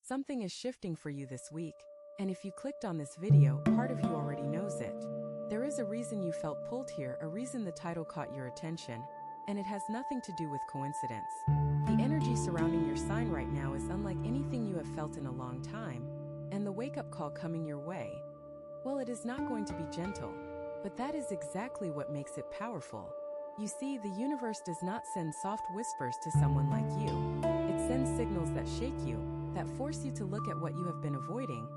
Something is shifting for you this week, and if you clicked on this video, part of you already knows it. There is a reason you felt pulled here, a reason the title caught your attention, and it has nothing to do with coincidence. The energy surrounding your sign right now is unlike anything you have felt in a long time, and the wake-up call coming your way, well, it is not going to be gentle, but that is exactly what makes it powerful. You see, the universe does not send soft whispers to someone like you. It sends signals that shake you, that force you to look at what you have been avoiding,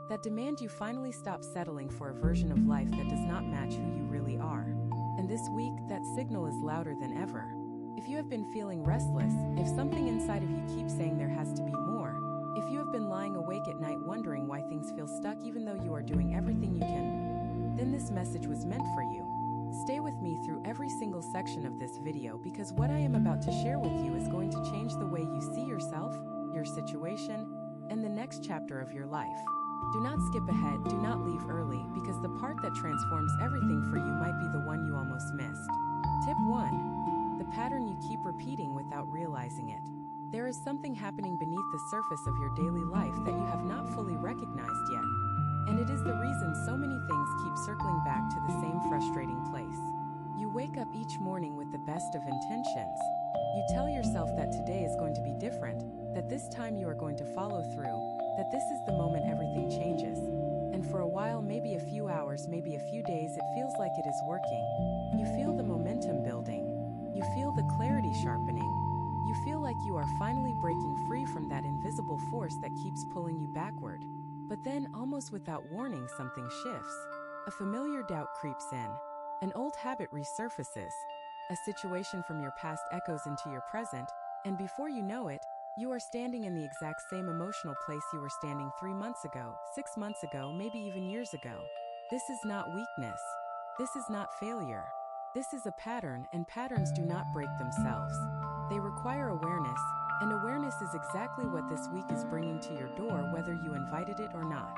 that demand you finally stop settling for a version of life that does not match who you really are. And this week, that signal is louder than ever. If you have been feeling restless, if something inside of you keeps saying there has to be more, if you have been lying awake at night wondering why things feel stuck even though you are doing everything you can, then this message was meant for you. Stay with me through every single section of this video because what I am about to share with you is going to change the way you see yourself, your situation, and the next chapter of your life. Do not skip ahead, do not leave early, because the part that transforms everything for you might be the one you almost missed. Tip 1. The pattern you keep repeating without realizing it. There is something happening beneath the surface of your daily life that you have not fully recognized yet. And it is the reason so many things keep circling back to the same frustrating place. You wake up each morning with the best of intentions. You tell yourself that today is going to be different, that this time you are going to follow through, that this is the moment everything changes. And for a while, maybe a few hours, maybe a few days, it feels like it is working. You feel the momentum building. You feel the clarity sharpening. You feel like you are finally breaking free from that invisible force that keeps pulling you backward. But then, almost without warning, something shifts. A familiar doubt creeps in. An old habit resurfaces. A situation from your past echoes into your present, and before you know it, you are standing in the exact same emotional place you were standing 3 months ago, 6 months ago, maybe even years ago. This is not weakness. This is not failure. This is a pattern, and patterns do not break themselves. They require awareness, and awareness is exactly what this week is bringing to your door, whether you invited it or not.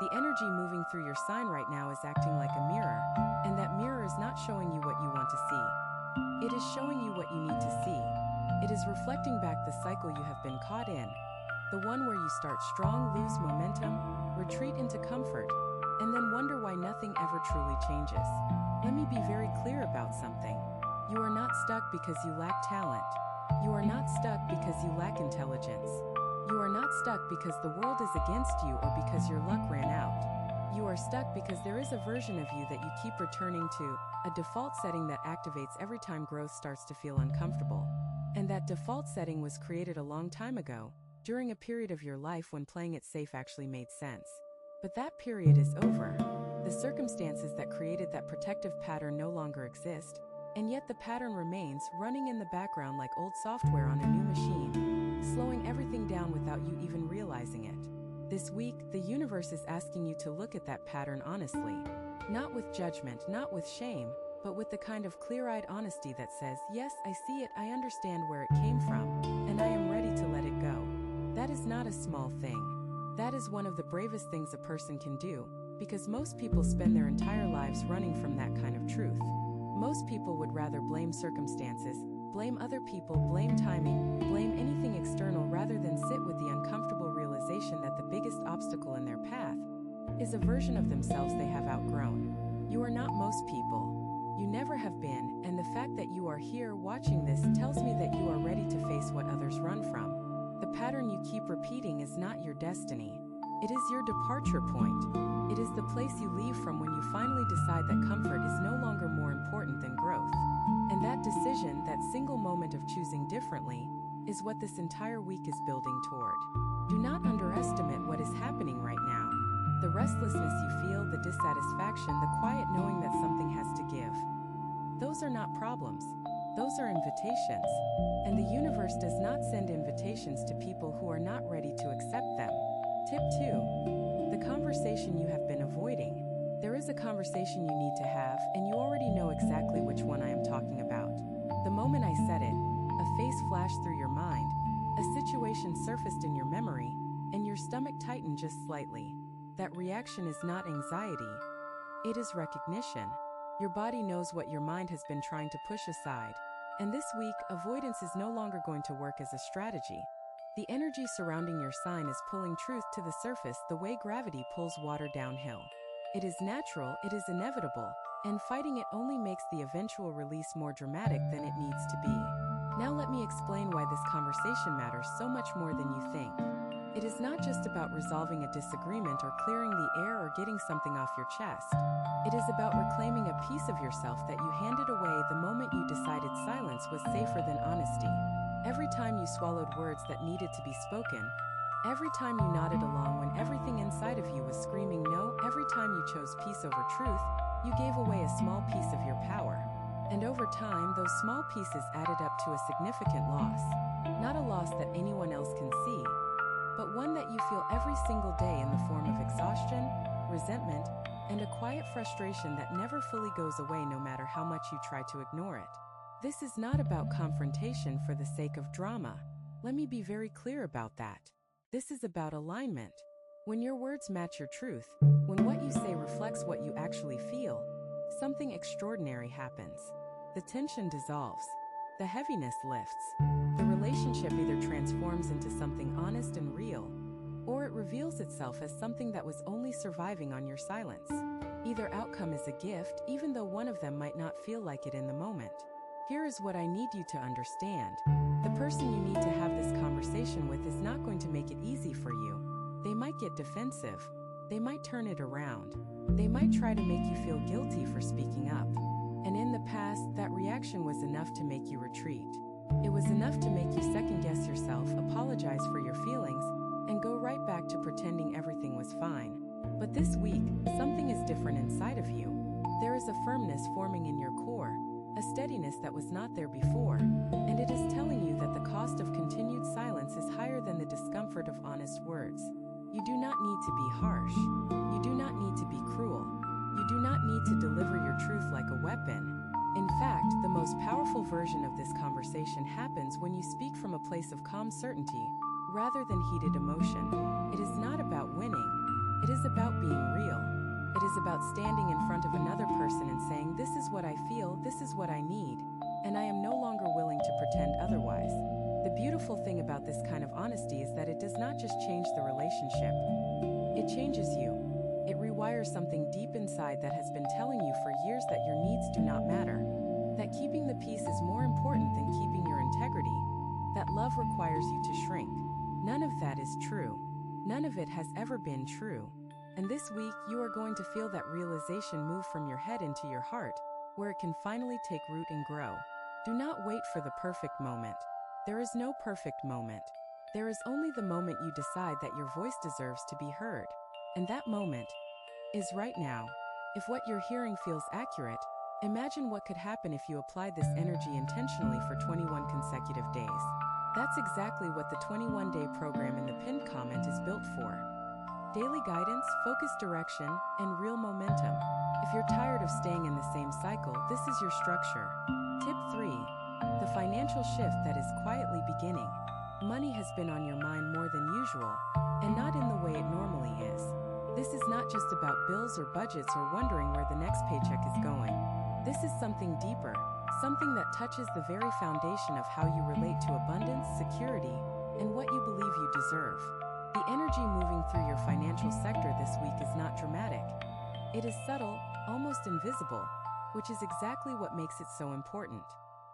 The energy moving through your sign right now is acting like a mirror, and that mirror is not showing you what you want to see. It is showing you what you need to see. It is reflecting back the cycle you have been caught in, the one where you start strong, lose momentum, retreat into comfort, and then wonder why nothing ever truly changes. Let me be very clear about something. You are not stuck because you lack talent. You are not stuck because you lack intelligence. You are not stuck because the world is against you or because your luck ran out. You are stuck because there is a version of you that you keep returning to, a default setting that activates every time growth starts to feel uncomfortable. And that default setting was created a long time ago, during a period of your life when playing it safe actually made sense. But that period is over. The circumstances that created that protective pattern no longer exist, and yet the pattern remains, running in the background like old software on a new machine, slowing everything down without you even realizing it. This week, the universe is asking you to look at that pattern honestly, not with judgment, not with shame, but with the kind of clear-eyed honesty that says, yes, I see it, I understand where it came from, and I am ready to let it go. That is not a small thing. That is one of the bravest things a person can do, because most people spend their entire lives running from that kind of truth. Most people would rather blame circumstances, blame other people, blame timing, blame anything external rather than sit with the uncomfortable realization that the biggest obstacle in their path is a version of themselves they have outgrown. You are not most people. You never have been, and the fact that you are here watching this tells me that you are ready to face what others run from. The pattern you keep repeating is not your destiny. It is your departure point. It is the place you leave from when you finally decide that comfort is no longer more important than growth. And that decision, that single moment of choosing differently, is what this entire week is building toward. Do not underestimate what is happening right now. The restlessness you feel, the dissatisfaction, the quiet knowing that something has to give. Those are not problems. Those are invitations. And the universe does not send invitations to people who are not ready to accept them. Tip 2. The conversation you have been avoiding. There is a conversation you need to have, and you already know exactly which one I am talking about. The moment I said it, a face flashed through your mind, a situation surfaced in your memory, and your stomach tightened just slightly. That reaction is not anxiety. It is recognition. Your body knows what your mind has been trying to push aside. And this week, avoidance is no longer going to work as a strategy. The energy surrounding your sign is pulling truth to the surface the way gravity pulls water downhill. It is natural, it is inevitable, and fighting it only makes the eventual release more dramatic than it needs to be. Now let me explain why this conversation matters so much more than you think. It is not just about resolving a disagreement or clearing the air or getting something off your chest. It is about reclaiming a piece of yourself that you handed away the moment you decided silence was safer than honesty. Every time you swallowed words that needed to be spoken, every time you nodded along when everything inside of you was screaming no, every time you chose peace over truth, you gave away a small piece of your power. And over time, those small pieces added up to a significant loss. Not a loss that anyone else can see, but one that you feel every single day in the form of exhaustion, resentment, and a quiet frustration that never fully goes away no matter how much you try to ignore it. This is not about confrontation for the sake of drama. Let me be very clear about that. This is about alignment. When your words match your truth, when what you say reflects what you actually feel, something extraordinary happens. The tension dissolves. The heaviness lifts. The relationship either transforms into something honest and real, or it reveals itself as something that was only surviving on your silence. Either outcome is a gift, even though one of them might not feel like it in the moment. Here is what I need you to understand. The person you need to have this conversation with is not going to make it easy for you. They might get defensive. They might turn it around. They might try to make you feel guilty for speaking up. And in the past, that reaction was enough to make you retreat. It was enough to make you second-guess yourself, apologize for your feelings, and go right back to pretending everything was fine. But this week, something is different inside of you. There is a firmness forming in your core, a steadiness that was not there before, and it is telling you that the cost of continued silence is higher than the discomfort of honest words. You do not need to be harsh. You do not need to be cruel. You do not need to deliver your truth like a weapon. In fact, the most powerful version of this conversation happens when you speak from a place of calm certainty, rather than heated emotion. It is not about winning. It is about being real. It is about standing in front of another person and saying, this is what I feel, this is what I need, and I am no longer willing to pretend otherwise. The beautiful thing about this kind of honesty is that it does not just change the relationship. It changes you. It rewires something deep inside that has been telling you for years that your needs do not matter, that keeping the peace is more important than keeping your integrity, that love requires you to shrink. None of that is true. None of it has ever been true. And this week, you are going to feel that realization move from your head into your heart, where it can finally take root and grow. Do not wait for the perfect moment. There is no perfect moment. There is only the moment you decide that your voice deserves to be heard. And that moment is right now. If what you're hearing feels accurate, imagine what could happen if you applied this energy intentionally for 21 consecutive days. That's exactly what the 21-day program in the pinned comment is built for. Daily guidance, focused direction, and real momentum. If you're tired of staying in the same cycle, this is your structure. Tip 3. The financial shift that is quietly beginning. Money has been on your mind more than usual, and not in the way it normally is. This is not just about bills or budgets or wondering where the next paycheck is going. This is something deeper, something that touches the very foundation of how you relate to abundance, security, and what you believe you deserve. The energy moving through your financial sector this week is not dramatic. It is subtle, almost invisible, which is exactly what makes it so important.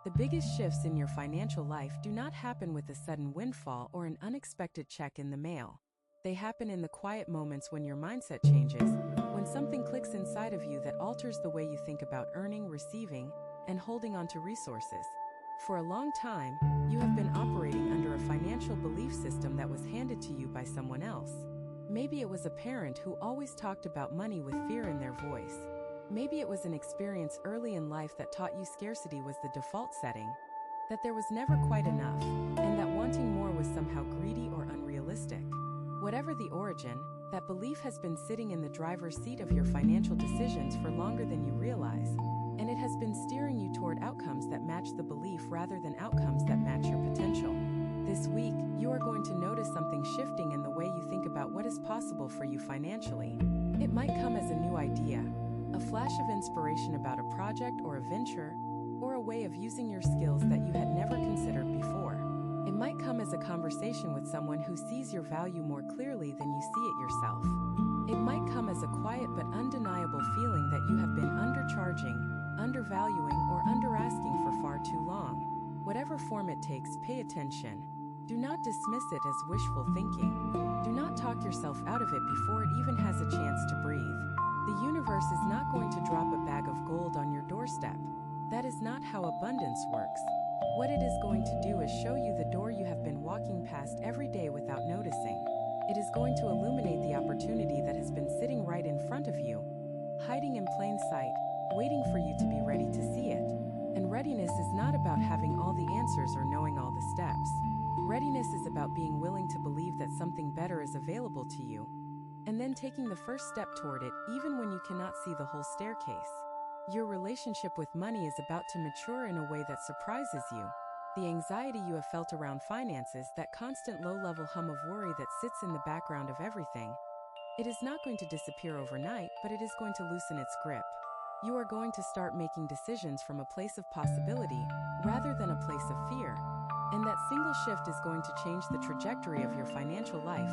The biggest shifts in your financial life do not happen with a sudden windfall or an unexpected check in the mail. They happen in the quiet moments when your mindset changes, when something clicks inside of you that alters the way you think about earning, receiving, and holding on to resources. For a long time, you have been operating under a financial belief system that was handed to you by someone else. Maybe it was a parent who always talked about money with fear in their voice. Maybe it was an experience early in life that taught you scarcity was the default setting, that there was never quite enough, and that wanting more was somehow greedy or unrealistic. Whatever the origin, that belief has been sitting in the driver's seat of your financial decisions for longer than you realize, and it has been steering you toward outcomes that match the belief rather than outcomes that match your potential. This week, you are going to notice something shifting in the way you think about what is possible for you financially. It might come as a new idea, a flash of inspiration about a project or a venture, or a way of using your skills that you had never considered before. It might come as a conversation with someone who sees your value more clearly than you see it yourself. It might come as a quiet but undeniable feeling that you have been undercharging, undervaluing, or underasking for far too long. Whatever form it takes, pay attention. Do not dismiss it as wishful thinking. Do not talk yourself out of it before it even has a chance to breathe. The universe is not going to drop a bag of gold on your doorstep. That is not how abundance works. What it is going to do is show you the door you have been walking past every day without noticing. It is going to illuminate the opportunity that has been sitting right in front of you, hiding in plain sight, waiting for you to be ready to see it. And readiness is not about having all the answers or knowing all the steps. Readiness is about being willing to believe that something better is available to you, and then taking the first step toward it, even when you cannot see the whole staircase. Your relationship with money is about to mature in a way that surprises you. The anxiety you have felt around finances, that constant low-level hum of worry that sits in the background of everything, it is not going to disappear overnight, but it is going to loosen its grip. You are going to start making decisions from a place of possibility rather than a place of fear. And that single shift is going to change the trajectory of your financial life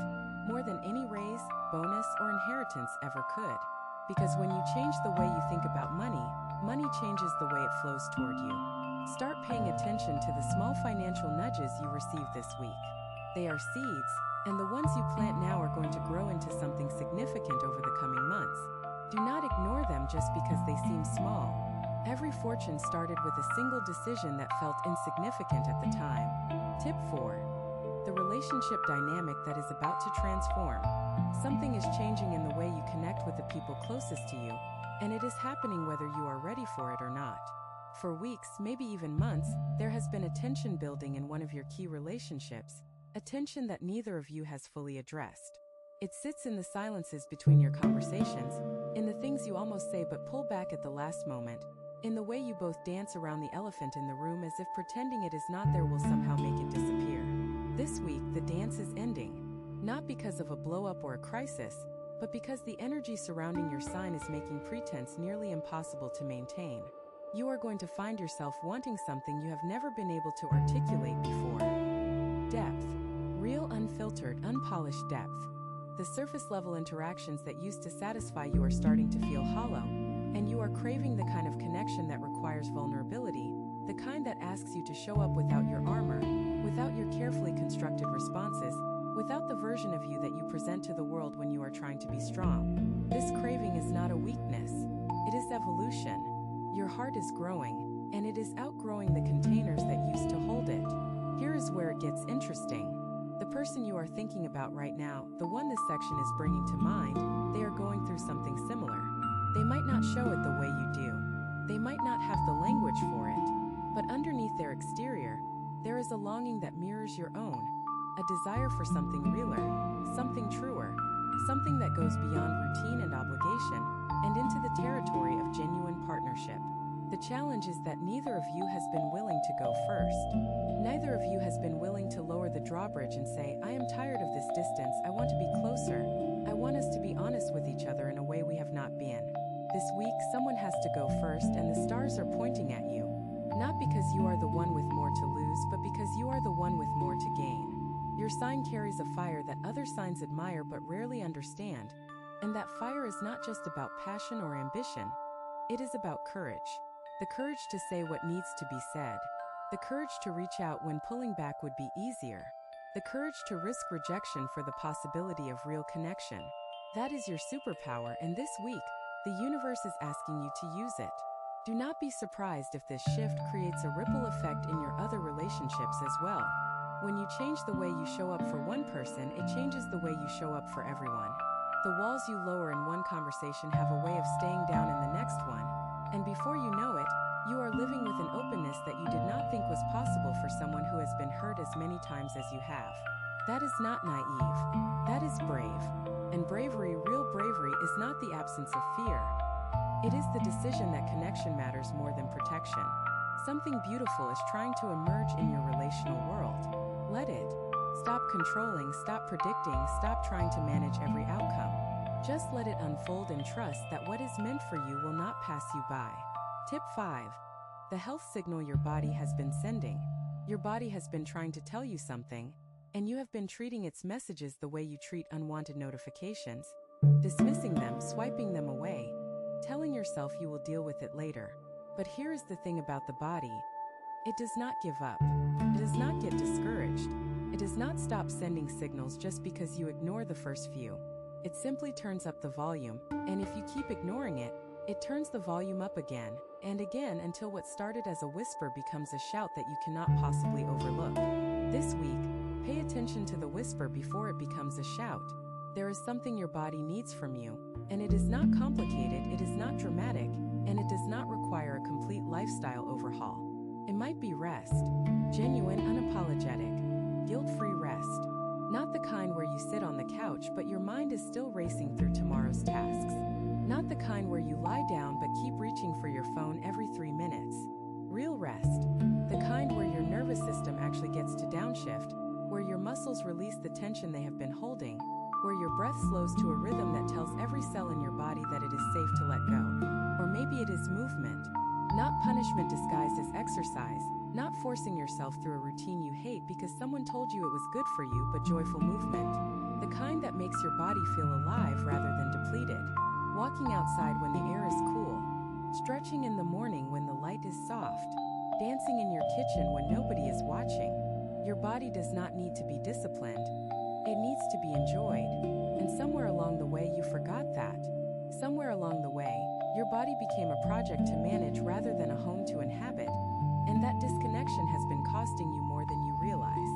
more than any raise, bonus, or inheritance ever could. Because when you change the way you think about money, money changes the way it flows toward you. Start paying attention to the small financial nudges you receive this week. They are seeds, and the ones you plant now are going to grow into something significant over the coming months. Do not ignore them just because they seem small. Every fortune started with a single decision that felt insignificant at the time. Tip 4. The relationship dynamic that is about to transform. Something is changing in the way you connect with the people closest to you, and it is happening whether you are ready for it or not. For weeks, maybe even months, there has been a tension building in one of your key relationships, a tension that neither of you has fully addressed. It sits in the silences between your conversations, in the things you almost say but pull back at the last moment, in the way you both dance around the elephant in the room as if pretending it is not there will somehow make it disappear. This week, the dance is ending. Not because of a blow-up or a crisis, but because the energy surrounding your sign is making pretense nearly impossible to maintain. You are going to find yourself wanting something you have never been able to articulate before. Depth. Real, unfiltered, unpolished depth. The surface-level interactions that used to satisfy you are starting to feel hollow, and you are craving the kind of connection that requires vulnerability, the kind that asks you to show up without your armor, without your carefully constructed responses, without the version of you that you present to the world when you are trying to be strong. This craving is not a weakness. It is evolution. Your heart is growing, and it is outgrowing the containers that used to hold it. Here is where it gets interesting. The person you are thinking about right now, the one this section is bringing to mind, they are going through something similar. They might not show it the way you do. They might not have the language for it. But underneath their exterior, there is a longing that mirrors your own. A desire for something realer, something truer, something that goes beyond routine and obligation, and into the territory of genuine partnership. The challenge is that neither of you has been willing to go first. Neither of you has been willing to lower the drawbridge and say, I am tired of this distance, I want to be closer. I want us to be honest with each other in a way we have not been. This week, someone has to go first, and the stars are pointing at you. Not because you are the one with more to lose, but because you are the one with more to gain. Your sign carries a fire that other signs admire but rarely understand, and that fire is not just about passion or ambition. It is about courage. The courage to say what needs to be said. The courage to reach out when pulling back would be easier. The courage to risk rejection for the possibility of real connection. That is your superpower, and this week, the universe is asking you to use it. Do not be surprised if this shift creates a ripple effect in your other relationships as well. When you change the way you show up for one person, it changes the way you show up for everyone. The walls you lower in one conversation have a way of staying down in the next one, and before you know it, you are living with an openness that you did not think was possible for someone who has been hurt as many times as you have. That is not naive. That is brave. And bravery, real bravery, is not the absence of fear. It is the decision that connection matters more than protection. Something beautiful is trying to emerge in your relational world. Let it. Stop controlling, stop predicting, stop trying to manage every outcome. Just let it unfold and trust that what is meant for you will not pass you by. Tip 5. The health signal your body has been sending. Your body has been trying to tell you something, and you have been treating its messages the way you treat unwanted notifications, dismissing them, swiping them away, telling yourself you will deal with it later. But here is the thing about the body. It does not give up. It does not get discouraged. It does not stop sending signals just because you ignore the first few. It simply turns up the volume, and if you keep ignoring it, it turns the volume up again and again until what started as a whisper becomes a shout that you cannot possibly overlook. This week, pay attention to the whisper before it becomes a shout. There is something your body needs from you, and it is not complicated, it is not dramatic, and it does not require a complete lifestyle overhaul. It might be rest, genuine, unapologetic, guilt-free rest. Not the kind where you sit on the couch but your mind is still racing through tomorrow's tasks. Not the kind where you lie down but keep reaching for your phone every 3 minutes. Real rest. The kind where your nervous system actually gets to downshift, where your muscles release the tension they have been holding, where your breath slows to a rhythm that tells every cell in your body that it is safe to let go. Or maybe it is movement. Not punishment disguised as exercise, not forcing yourself through a routine you hate because someone told you it was good for you, but joyful movement. The kind that makes your body feel alive rather than depleted. Walking outside when the air is cool. Stretching in the morning when the light is soft. Dancing in your kitchen when nobody is watching. Your body does not need to be disciplined. It needs to be enjoyed. And somewhere along the way you forgot that. Somewhere along the way, your body became a project to manage rather than a home to inhabit. And that disconnection has been costing you more than you realize.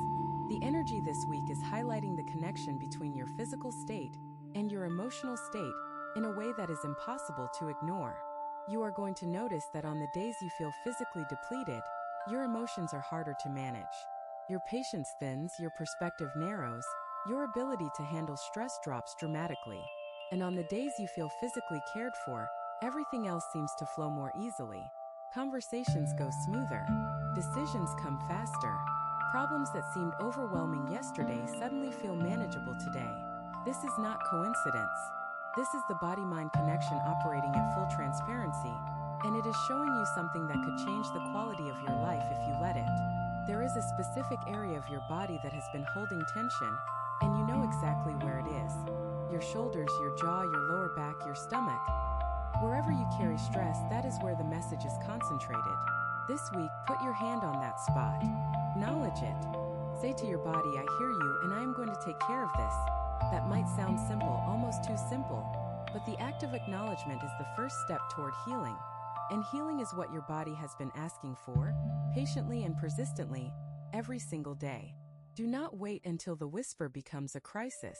The energy this week is highlighting the connection between your physical state and your emotional state in a way that is impossible to ignore. You are going to notice that on the days you feel physically depleted, your emotions are harder to manage. Your patience thins, your perspective narrows, your ability to handle stress drops dramatically. And on the days you feel physically cared for, everything else seems to flow more easily. Conversations go smoother. Decisions come faster. Problems that seemed overwhelming yesterday suddenly feel manageable today. This is not coincidence. This is the body-mind connection operating at full transparency, and it is showing you something that could change the quality of your life if you let it. There is a specific area of your body that has been holding tension, and you know exactly where it is. Your shoulders, your jaw, your lower back, your stomach. Wherever you carry stress, that is where the message is concentrated. This week, put your hand on that spot. Acknowledge it. Say to your body, I hear you and I am going to take care of this. That might sound simple, almost too simple, but the act of acknowledgement is the first step toward healing. And healing is what your body has been asking for, patiently and persistently, every single day. Do not wait until the whisper becomes a crisis.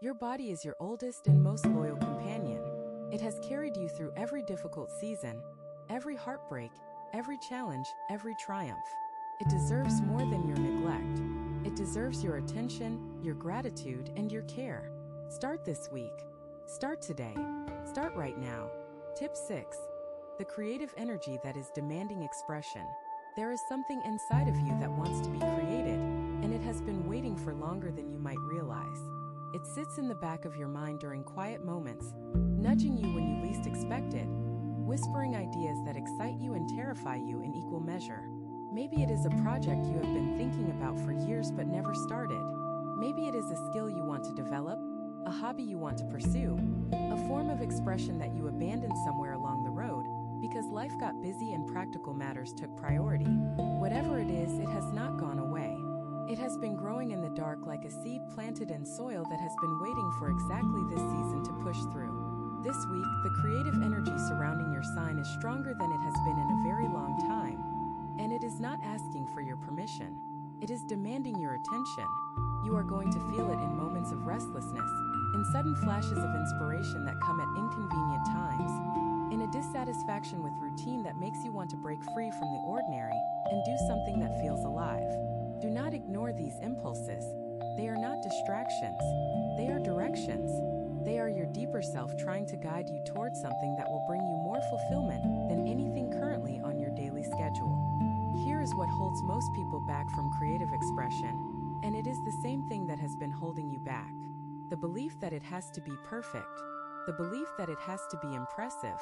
Your body is your oldest and most loyal companion. It has carried you through every difficult season, every heartbreak, every challenge, every triumph. It deserves more than your neglect. It deserves your attention, your gratitude, and your care. Start this week. Start today. Start right now. Tip 6. The creative energy that is demanding expression. There is something inside of you that wants to be created, and it has been waiting for longer than you might realize. It sits in the back of your mind during quiet moments, nudging you when you least expect it, whispering ideas that excite you and terrify you in equal measure. Maybe it is a project you have been thinking about for years but never started. Maybe it is a skill you want to develop, a hobby you want to pursue, a form of expression that you abandoned somewhere along the road because life got busy and practical matters took priority. Whatever it is, it has not gone away. It has been growing in the dark like a seed planted in soil that has been waiting for exactly this season to push through. This week, the creative energy surrounding your sign is stronger than it has been in a very long time. And it is not asking for your permission. It is demanding your attention. You are going to feel it in moments of restlessness, in sudden flashes of inspiration that come at inconvenient times, in a dissatisfaction with routine that makes you want to break free from the ordinary and do something that feels alive. Do not ignore these impulses. They are not distractions. They are directions. They are your deeper self trying to guide you towards something that will bring you more fulfillment than anything currently on your daily schedule. Here is what holds most people back from creative expression, and it is the same thing that has been holding you back. The belief that it has to be perfect. The belief that it has to be impressive.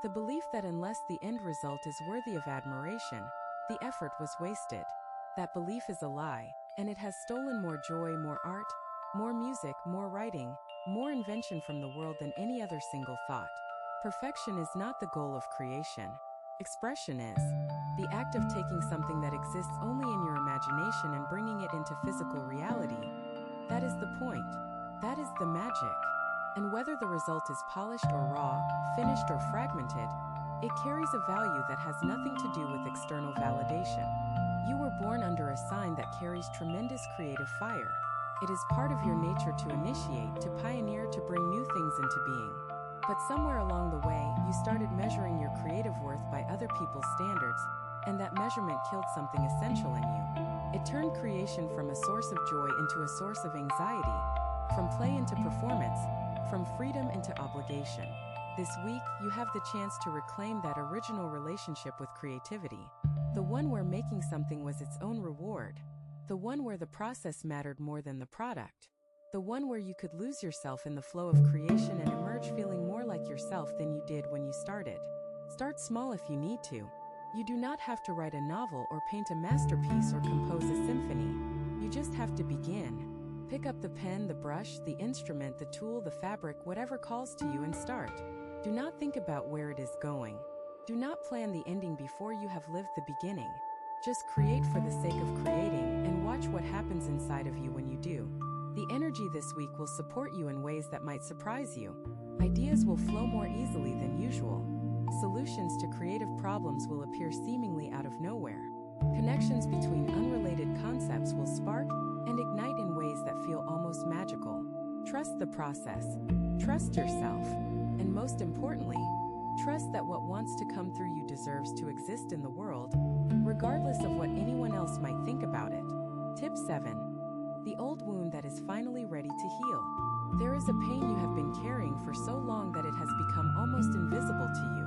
The belief that unless the end result is worthy of admiration, the effort was wasted. That belief is a lie, and it has stolen more joy, more art, more music, more writing, more invention from the world than any other single thought. Perfection is not the goal of creation. Expression is. The act of taking something that exists only in your imagination and bringing it into physical reality. That is the point. That is the magic. And whether the result is polished or raw, finished or fragmented, it carries a value that has nothing to do with external validation. You were born under a sign that carries tremendous creative fire. It is part of your nature to initiate, to pioneer, to bring new things into being. But somewhere along the way, you started measuring your creative worth by other people's standards, and that measurement killed something essential in you. It turned creation from a source of joy into a source of anxiety, from play into performance, from freedom into obligation. This week, you have the chance to reclaim that original relationship with creativity. The one where making something was its own reward. The one where the process mattered more than the product. The one where you could lose yourself in the flow of creation and emerge feeling more like yourself than you did when you started. Start small if you need to. You do not have to write a novel or paint a masterpiece or compose a symphony. You just have to begin. Pick up the pen, the brush, the instrument, the tool, the fabric, whatever calls to you, and start. Do not think about where it is going. Do not plan the ending before you have lived the beginning. Just create for the sake of creating and watch what happens inside of you when you do. The energy this week will support you in ways that might surprise you. Ideas will flow more easily than usual. Solutions to creative problems will appear seemingly out of nowhere. Connections between unrelated concepts will spark and ignite in ways that feel almost magical. Trust the process. Trust yourself. And most importantly, trust that what wants to come through you deserves to exist in the world, regardless of what anyone else might think about it. Tip 7. The old wound that is finally ready to heal. There is a pain you have been carrying for so long that it has become almost invisible to you.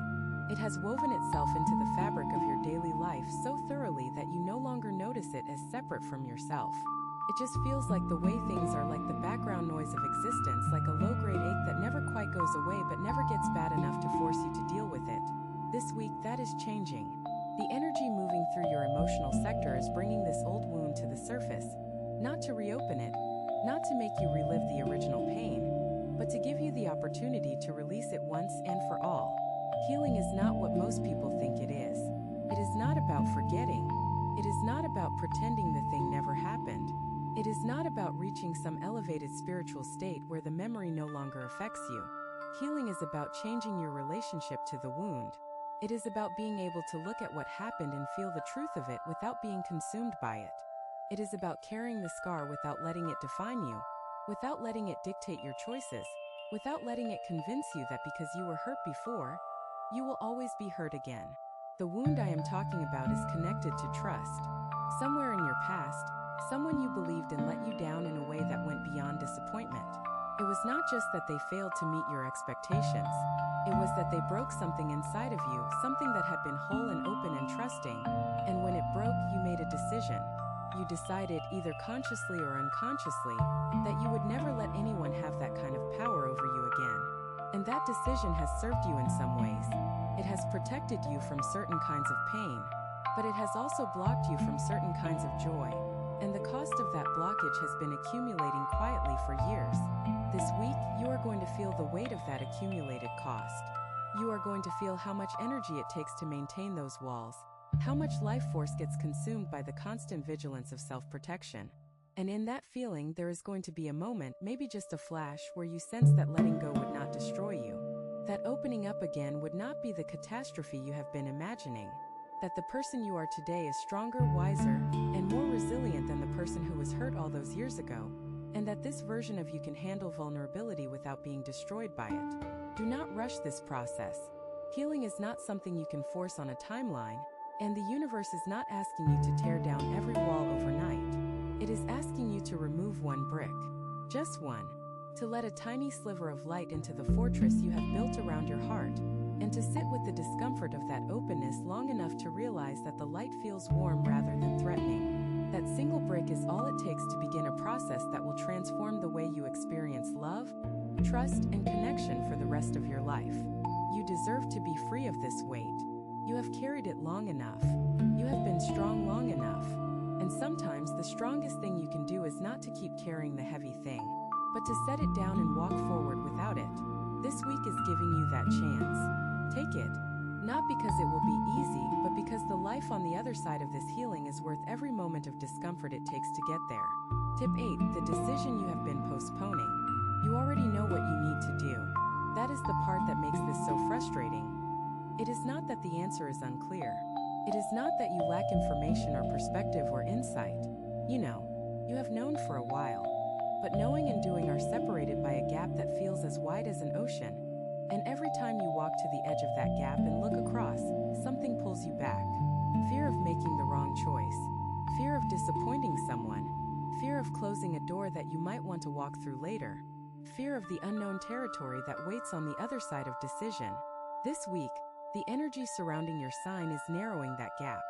It has woven itself into the fabric of your daily life so thoroughly that you no longer notice it as separate from yourself. It just feels like the way things are, like the background noise of existence, like a low-grade ache that never quite goes away but never gets bad enough to force you to deal with it. This week, that is changing. The energy moving through your emotional sector is bringing this old wound to the surface, not to reopen it, not to make you relive the original pain, but to give you the opportunity to release it once and for all. Healing is not what most people think it is. It is not about forgetting. It is not about pretending the thing never happened. It is not about reaching some elevated spiritual state where the memory no longer affects you. Healing is about changing your relationship to the wound. It is about being able to look at what happened and feel the truth of it without being consumed by it. It is about carrying the scar without letting it define you, without letting it dictate your choices, without letting it convince you that because you were hurt before, you will always be hurt again. The wound I am talking about is connected to trust. Somewhere in your past, someone you believed in let you down in a way that went beyond disappointment. It was not just that they failed to meet your expectations. It was that they broke something inside of you, something that had been whole and open and trusting. And when it broke, you made a decision. You decided, either consciously or unconsciously, that you would never let anyone have that kind of power over you again. And that decision has served you in some ways. It has protected you from certain kinds of pain, but it has also blocked you from certain kinds of joy. And the cost of that blockage has been accumulating quietly for years. This week, you are going to feel the weight of that accumulated cost. You are going to feel how much energy it takes to maintain those walls, how much life force gets consumed by the constant vigilance of self-protection. And in that feeling, there is going to be a moment, maybe just a flash, where you sense that letting go would not destroy you. That opening up again would not be the catastrophe you have been imagining. That the person you are today is stronger, wiser, and more resilient than the person who was hurt all those years ago. And that this version of you can handle vulnerability without being destroyed by it. Do not rush this process. Healing is not something you can force on a timeline, and the universe is not asking you to tear down every wall overnight. It is asking you to remove one brick. Just one. To let a tiny sliver of light into the fortress you have built around your heart, and to sit with the discomfort of that openness long enough to realize that the light feels warm rather than threatening. That single brick is all it takes to begin a process that will transform the way you experience love, trust, and connection for the rest of your life. You deserve to be free of this weight. You have carried it long enough. You have been strong long enough. And sometimes the strongest thing you can do is not to keep carrying the heavy thing, but to set it down and walk forward without it. This week is giving you that chance. Take it. Not because it will be easy, but because the life on the other side of this healing is worth every moment of discomfort it takes to get there. Tip 8. The decision you have been postponing. You already know what you need to do. That is the part that makes this so frustrating. It is not that the answer is unclear. It is not that you lack information or perspective or insight. You have known for a while. But knowing and doing are separated by a gap that feels as wide as an ocean. And every time you walk to the edge of that gap and look across, something pulls you back. Fear of making the wrong choice. Fear of disappointing someone. Fear of closing a door that you might want to walk through later. Fear of the unknown territory that waits on the other side of decision. This week, the energy surrounding your sign is narrowing that gap.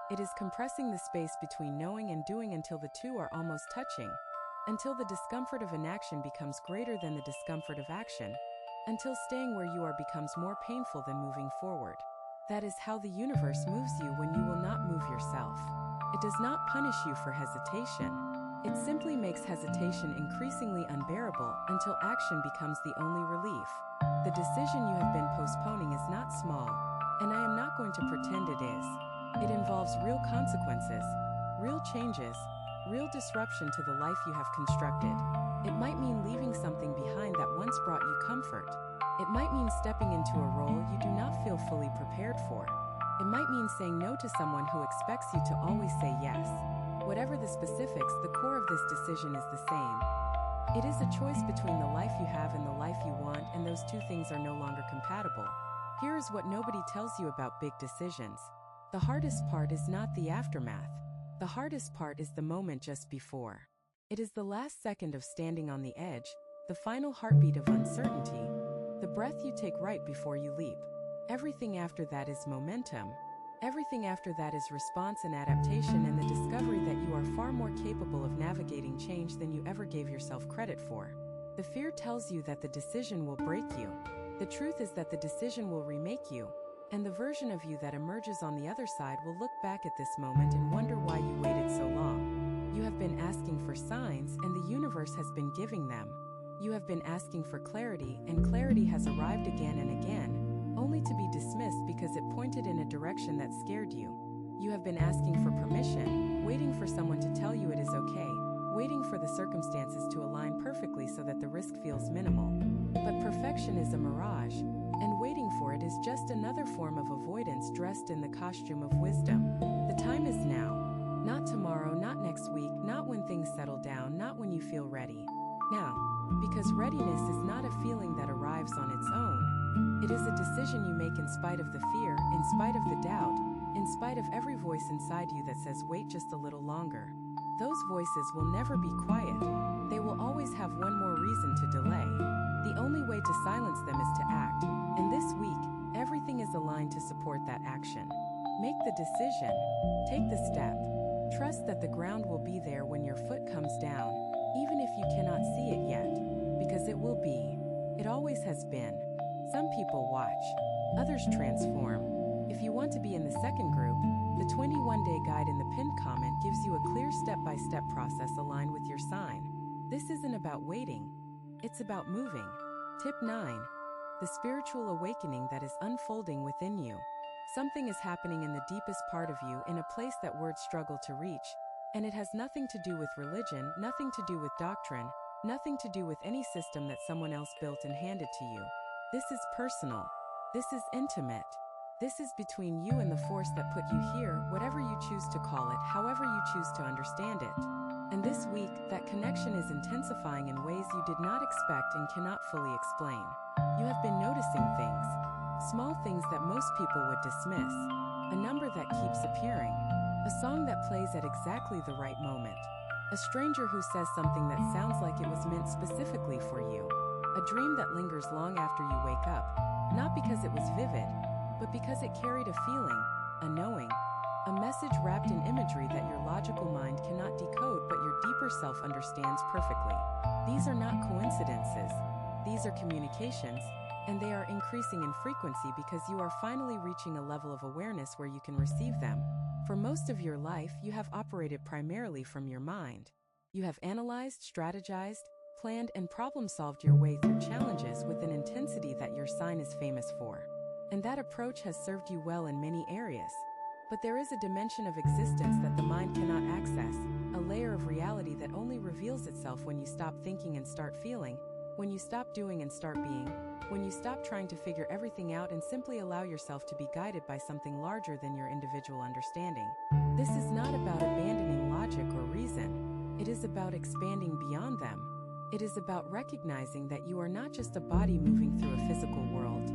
It is compressing the space between knowing and doing until the two are almost touching. Until the discomfort of inaction becomes greater than the discomfort of action. Until staying where you are becomes more painful than moving forward. That is how the universe moves you when you will not move yourself. It does not punish you for hesitation. It simply makes hesitation increasingly unbearable until action becomes the only relief. The decision you have been postponing is not small, and I am not going to pretend it is. It involves real consequences, real changes, real disruption to the life you have constructed. It might mean leaving something behind that once brought you comfort. It might mean stepping into a role you do not feel fully prepared for. It might mean saying no to someone who expects you to always say yes. Whatever the specifics, the core of this decision is the same. It is a choice between the life you have and the life you want, and those two things are no longer compatible. Here is what nobody tells you about big decisions. The hardest part is not the aftermath. The hardest part is the moment just before. It is the last second of standing on the edge, the final heartbeat of uncertainty, the breath you take right before you leap. Everything after that is momentum. Everything after that is response and adaptation and the discovery that you are far more capable of navigating change than you ever gave yourself credit for. The fear tells you that the decision will break you. The truth is that the decision will remake you, and the version of you that emerges on the other side will look back at this moment and wonder why you waited so long. You have been asking for signs, and the universe has been giving them. You have been asking for clarity, and clarity has arrived again and again, only to be dismissed because it pointed in a direction that scared you. You have been asking for permission, waiting for someone to tell you it is okay, waiting for the circumstances to align perfectly so that the risk feels minimal. But perfection is a mirage, and waiting for it is just another form of avoidance dressed in the costume of wisdom. The time is now. Not tomorrow, not next week, not when things settle down, not when you feel ready. Now, because readiness is not a feeling that arrives on its own. It is a decision you make in spite of the fear, in spite of the doubt, in spite of every voice inside you that says wait just a little longer. Those voices will never be quiet. They will always have one more reason to delay. The only way to silence them is to act. And this week, everything is aligned to support that action. Make the decision. Take the step. Trust that the ground will be there when your foot comes down, even if you cannot see it yet, because it will be. It always has been. Some people watch, others transform. If you want to be in the second group, the 21-day guide in the pinned comment gives you a clear step-by-step process aligned with your sign. This isn't about waiting, it's about moving. Tip 9. The spiritual awakening that is unfolding within you. Something is happening in the deepest part of you, in a place that words struggle to reach, and it has nothing to do with religion, nothing to do with doctrine, nothing to do with any system that someone else built and handed to you. This is personal. This is intimate. This is between you and the force that put you here, whatever you choose to call it, however you choose to understand it. And this week, that connection is intensifying in ways you did not expect and cannot fully explain. You have been noticing things, small things that most people would dismiss, a number that keeps appearing, a song that plays at exactly the right moment, a stranger who says something that sounds like it was meant specifically for you, a dream that lingers long after you wake up, not because it was vivid, but because it carried a feeling, a knowing, a message wrapped in imagery that your logical mind cannot decode but your deeper self understands perfectly. These are not coincidences. These are communications, and they are increasing in frequency because you are finally reaching a level of awareness where you can receive them. For most of your life, you have operated primarily from your mind. You have analyzed, strategized, planned, and problem-solved your way through challenges with an intensity that your sign is famous for. And that approach has served you well in many areas. But there is a dimension of existence that the mind cannot access, a layer of reality that only reveals itself when you stop thinking and start feeling, when you stop doing and start being, when you stop trying to figure everything out and simply allow yourself to be guided by something larger than your individual understanding. This is not about abandoning logic or reason. It is about expanding beyond them. It is about recognizing that you are not just a body moving through a physical world.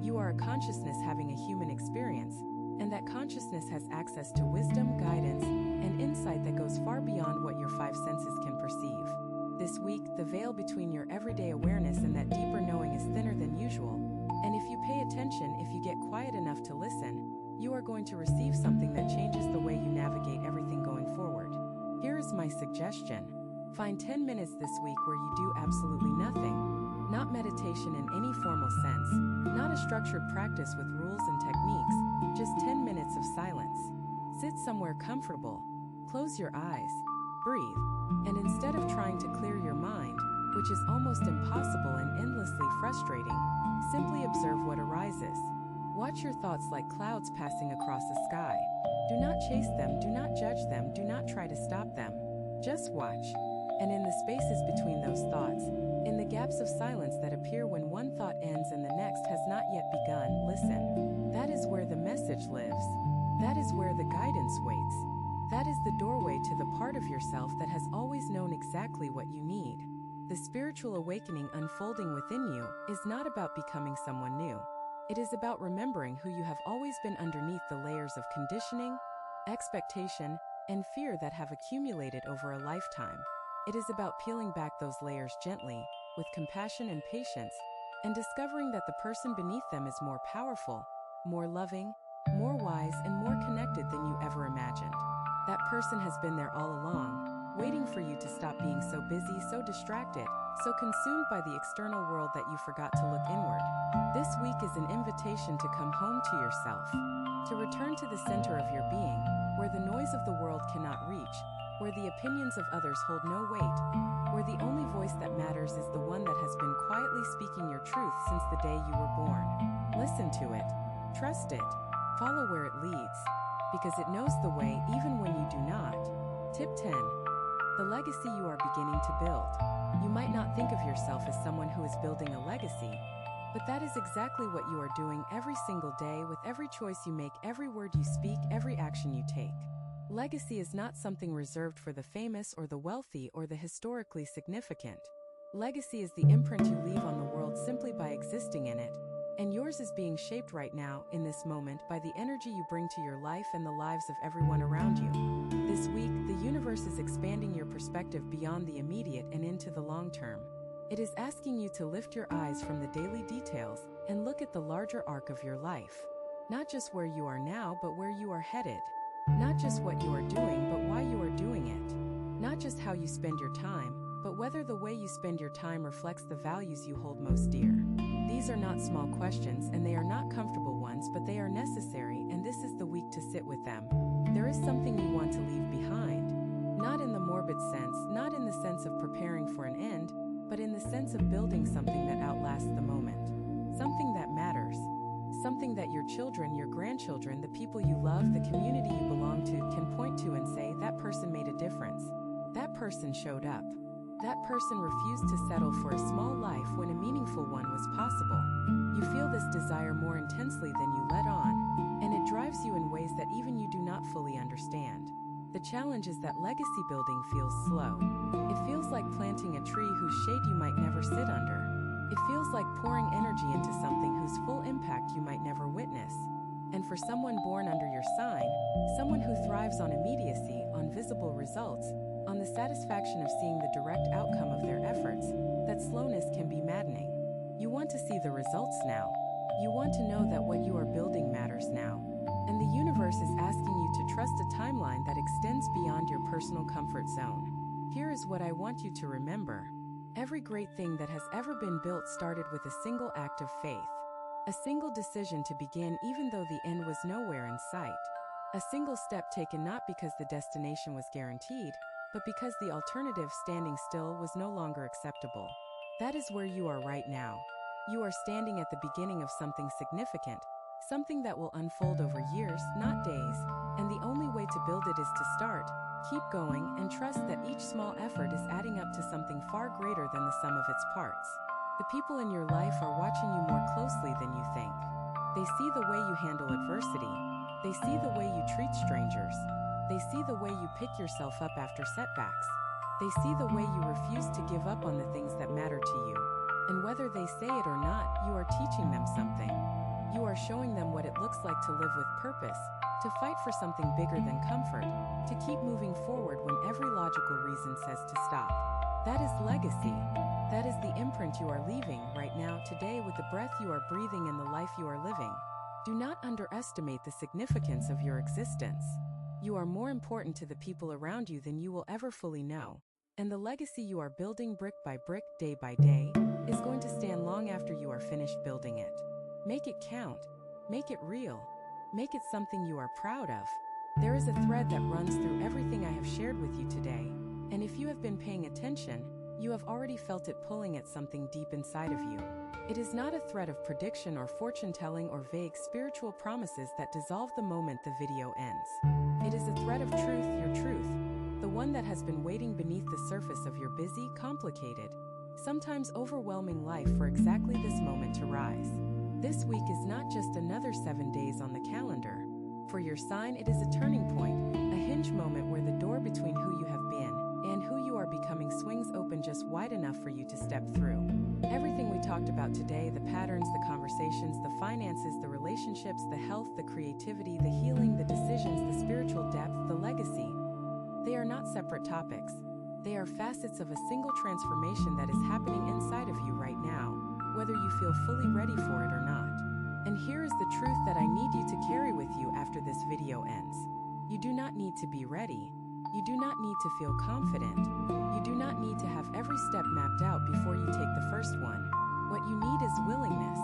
You are a consciousness having a human experience, and that consciousness has access to wisdom, guidance, and insight that goes far beyond what your five senses can perceive. This week, the veil between your everyday awareness and that deeper knowing is thinner than usual, and if you pay attention, if you get quiet enough to listen, you are going to receive something that changes the way you navigate everything going forward. Here is my suggestion. Find 10 minutes this week where you do absolutely nothing. Not meditation in any formal sense, not a structured practice with rules and techniques, just 10 minutes of silence. Sit somewhere comfortable, close your eyes, breathe, and instead of trying to clear your mind, which is almost impossible and endlessly frustrating, simply observe what arises. Watch your thoughts like clouds passing across the sky. Do not chase them, do not judge them, do not try to stop them. Just watch. And in the spaces between those thoughts, in the gaps of silence that appear when one thought ends and the next has not yet begun, listen. That is where the message lives. That is where the guidance waits. That is the doorway to the part of yourself that has always known exactly what you need. The spiritual awakening unfolding within you is not about becoming someone new. It is about remembering who you have always been underneath the layers of conditioning, expectation, and fear that have accumulated over a lifetime. It is about peeling back those layers gently, with compassion and patience, and discovering that the person beneath them is more powerful, more loving, more wise, and more connected than you ever imagined. That person has been there all along, waiting for you to stop being so busy, so distracted, so consumed by the external world that you forgot to look inward. This week is an invitation to come home to yourself, to return to the center of your being, where the noise of the world cannot reach, where the opinions of others hold no weight, where the only voice that matters is the one that has been quietly speaking your truth since the day you were born. Listen to it, trust it, follow where it leads, because it knows the way even when you do not. Tip 10. The legacy you are beginning to build. You might not think of yourself as someone who is building a legacy, but that is exactly what you are doing every single day with every choice you make, every word you speak, every action you take. Legacy is not something reserved for the famous or the wealthy or the historically significant. Legacy is the imprint you leave on the world simply by existing in it, and yours is being shaped right now, in this moment, by the energy you bring to your life and the lives of everyone around you. This week, the universe is expanding your perspective beyond the immediate and into the long term. It is asking you to lift your eyes from the daily details and look at the larger arc of your life. Not just where you are now, but where you are headed. Not just what you are doing, but why you are doing it. Not just how you spend your time, but whether the way you spend your time reflects the values you hold most dear. These are not small questions, and they are not comfortable ones, but they are necessary, and this is the week to sit with them. There is something you want to leave behind. Not in the morbid sense, not in the sense of preparing for an end, but in the sense of building something that outlasts the moment. Something that matters. Something that your children, your grandchildren, the people you love, the community you belong to can point to and say, that person made a difference. That person showed up. That person refused to settle for a small life when a meaningful one was possible. You feel this desire more intensely than you let on, and it drives you in ways that even you do not fully understand. The challenge is that legacy building feels slow. It feels like planting a tree whose shade you might never sit under. It feels like pouring energy into something whose full impact you might never witness. And for someone born under your sign, someone who thrives on immediacy, on visible results, on the satisfaction of seeing the direct outcome of their efforts, that slowness can be maddening. You want to see the results now. You want to know that what you are building matters now. And the universe is asking you to trust a timeline that extends beyond your personal comfort zone. Here is what I want you to remember. Every great thing that has ever been built started with a single act of faith. A single decision to begin even though the end was nowhere in sight. A single step taken not because the destination was guaranteed, but because the alternative, standing still, was no longer acceptable. That is where you are right now. You are standing at the beginning of something significant, something that will unfold over years, not days, and the only way to build it is to start, keep going, and trust that each small effort is adding up to something far greater than the sum of its parts. The people in your life are watching you more closely than you think. They see the way you handle adversity. They see the way you treat strangers. They see the way you pick yourself up after setbacks. They see the way you refuse to give up on the things that matter to you. And whether they say it or not, you are teaching them something. You are showing them what it looks like to live with purpose, to fight for something bigger than comfort, to keep moving forward when every logical reason says to stop. That is legacy. That is the imprint you are leaving right now, today, with the breath you are breathing and the life you are living. Do not underestimate the significance of your existence. You are more important to the people around you than you will ever fully know. And the legacy you are building brick by brick, day by day, is going to stand long after you are finished building it. Make it count. Make it real. Make it something you are proud of. There is a thread that runs through everything I have shared with you today, and if you have been paying attention, you have already felt it pulling at something deep inside of you. It is not a thread of prediction or fortune-telling or vague spiritual promises that dissolve the moment the video ends. It is a thread of truth, your truth, the one that has been waiting beneath the surface of your busy, complicated, sometimes overwhelming life for exactly this moment to rise. This week is not just another 7 days on the calendar. For your sign, it is a turning point, a hinge moment where the door between who you have been and who you are becoming swings open just wide enough for you to step through. Everything we talked about today, the patterns, the conversations, the finances, the relationships, the health, the creativity, the healing, the decisions, the spiritual depth, the legacy, they are not separate topics. They are facets of a single transformation that is happening inside of you right now, whether you feel fully ready for it or not. And here is the truth that I need you to carry with you after this video ends. You do not need to be ready. You do not need to feel confident. You do not need to have every step mapped out before you take the first one. What you need is willingness.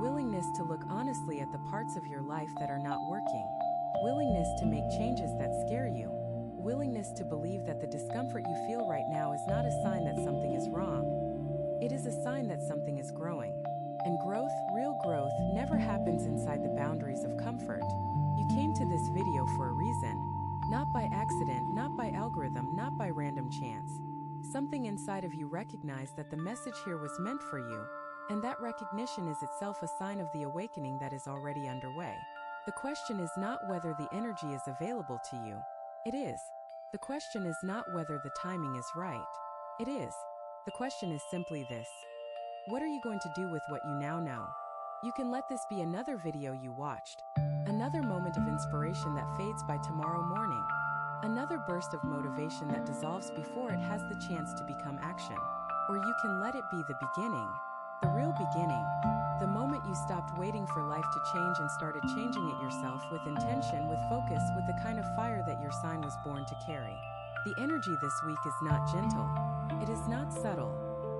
Willingness to look honestly at the parts of your life that are not working. Willingness to make changes that scare you. Willingness to believe that the discomfort you feel right now is not a sign that something is wrong. It is a sign that something is growing. And growth, real growth, never happens inside the boundaries of comfort. You came to this video for a reason. Not by accident, not by algorithm, not by random chance. Something inside of you recognized that the message here was meant for you, and that recognition is itself a sign of the awakening that is already underway. The question is not whether the energy is available to you. It is. The question is not whether the timing is right. It is. The question is simply this: what are you going to do with what you now know? You can let this be another video you watched, another moment of inspiration that fades by tomorrow morning, another burst of motivation that dissolves before it has the chance to become action. Or you can let it be the beginning, the real beginning, the moment you stopped waiting for life to change and started changing it yourself, with intention, with focus, with the kind of fire that your sign was born to carry. The energy this week is not gentle. It is not subtle.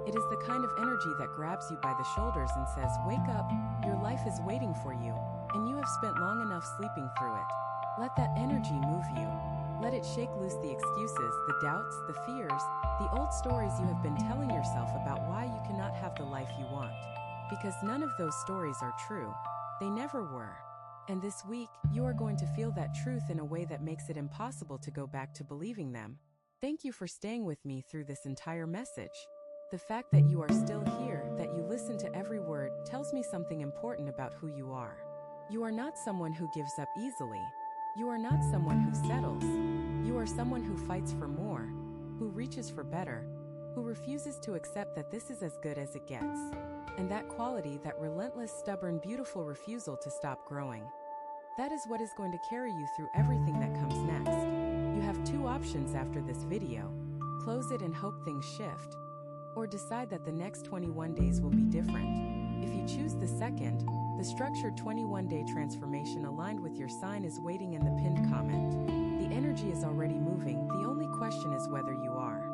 It is the kind of energy that grabs you by the shoulders and says, wake up, your life is waiting for you, and you have spent long enough sleeping through it. Let that energy move you. Let it shake loose the excuses, the doubts, the fears, the old stories you have been telling yourself about why you cannot have the life you want. Because none of those stories are true. They never were. And this week, you are going to feel that truth in a way that makes it impossible to go back to believing them. Thank you for staying with me through this entire message. The fact that you are still here, that you listen to every word, tells me something important about who you are. You are not someone who gives up easily. You are not someone who settles. You are someone who fights for more, who reaches for better, who refuses to accept that this is as good as it gets. And that quality, that relentless, stubborn, beautiful refusal to stop growing, that is what is going to carry you through everything that comes next. You have two options after this video: close it and hope things shift, or decide that the next 21 days will be different. If you choose the second, the structured 21-day transformation aligned with your sign is waiting in the pinned comment. The energy is already moving, the only question is whether you are.